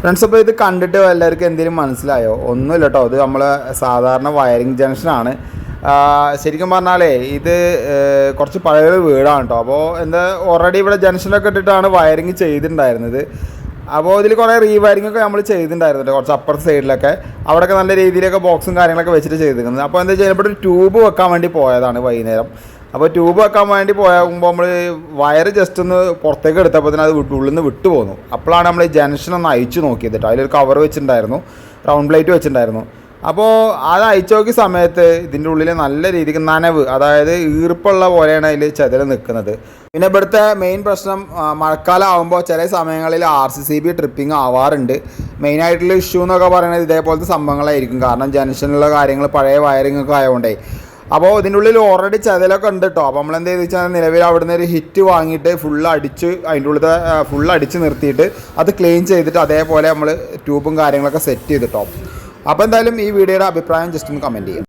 Friends, അപ്പോൾ ഇത് കണ്ടിട്ട് എല്ലാവർക്കും എന്തെങ്കിലും മനസ്സിലായോ? ഒന്നുമില്ല കേട്ടോ, ഇത് നമ്മൾ സാധാരണ വയറിംഗ് ജംഗ്ഷനാണ്. ശരിക്കും പറഞ്ഞാലേ ഇത് കുറച്ച് പഴയൊരു വീടാണ് കേട്ടോ. അപ്പോൾ ഓൾറെഡി ഇവിടെ ജംഗ്ഷനൊക്കെ ഇട്ടിട്ടാണ് വയറിങ് ചെയ്തിട്ടുണ്ടായിരുന്നത്. അപ്പോൾ ഇതിൽ കുറേ റീവയറിങ്ങൊക്കെ നമ്മൾ ചെയ്തിട്ടുണ്ടായിരുന്നു കുറച്ച് അപ്പുറത്തെ സൈഡിലൊക്കെ. അവിടെയൊക്കെ നല്ല രീതിയിലൊക്കെ ബോക്സും കാര്യങ്ങളൊക്കെ വെച്ചിട്ട് ചെയ്തിരിക്കുന്നത്. അപ്പോൾ എന്താ ചെയ്യുമ്പോൾ ഒരു ട്യൂബ് വെക്കാൻ വേണ്ടി പോയതാണ് വൈകുന്നേരം. അപ്പോൾ ട്യൂബ് വെക്കാൻ വേണ്ടി പോയാകുമ്പോൾ നമ്മൾ വയറ് ജസ്റ്റ് ഒന്ന് പുറത്തേക്ക് എടുത്തപ്പോൾ തന്നെ അത് ഉള്ളിൽ നിന്ന് വിട്ടു പോന്നു. അപ്പോഴാണ് നമ്മൾ ഈ ജംഗ്ഷൻ ഒന്ന് അയച്ചു നോക്കിയത് കേട്ടോ. അതിലൊരു കവർ വെച്ചിട്ടുണ്ടായിരുന്നു, റൗണ്ട് പ്ലേറ്റ് വെച്ചിട്ടുണ്ടായിരുന്നു. അപ്പോൾ അത് അയച്ചു നോക്കിയ സമയത്ത് ഇതിൻ്റെ ഉള്ളിൽ നല്ല രീതിക്ക് നനവ്, അതായത് ഈർപ്പുള്ള പോലെയാണ് അതിൽ ചെതൽ നിൽക്കുന്നത്. പിന്നെ ഇവിടുത്തെ മെയിൻ പ്രശ്നം മഴക്കാലം ആകുമ്പോൾ ചില സമയങ്ങളിൽ RCCB ട്രിപ്പിംഗ് ആവാറുണ്ട്. മെയിനായിട്ടുള്ള ഇഷ്യൂ എന്നൊക്കെ പറയുന്നത് ഇതേപോലത്തെ സംഭവങ്ങളായിരിക്കും. കാരണം ജംഗ്ഷനിലുള്ള കാര്യങ്ങൾ പഴയ വയറിംഗ് ഒക്കെ ആയതുകൊണ്ടേ. അപ്പോൾ ഇതിൻ്റെ ഉള്ളിൽ ഓൾറെഡി ചതലൊക്കെ ഉണ്ട് കേട്ടോ. അപ്പോൾ നമ്മൾ എന്ത് ചെയ്ത് വെച്ചാൽ നിലവിൽ അവിടുന്ന് ഒരു ഹിറ്റ് വാങ്ങിയിട്ട് അതിൻ്റെ ഉള്ളിൽ അടിച്ച് നിർത്തിയിട്ട് അത് ക്ലീൻ ചെയ്തിട്ട് അതേപോലെ നമ്മൾ ട്യൂബും കാര്യങ്ങളൊക്കെ സെറ്റ് ചെയ്തിട്ടോ. അപ്പോൾ എന്തായാലും ഈ വീഡിയോയുടെ അഭിപ്രായം ജസ്റ്റ് ഒന്ന് കമൻറ്റ് ചെയ്യും.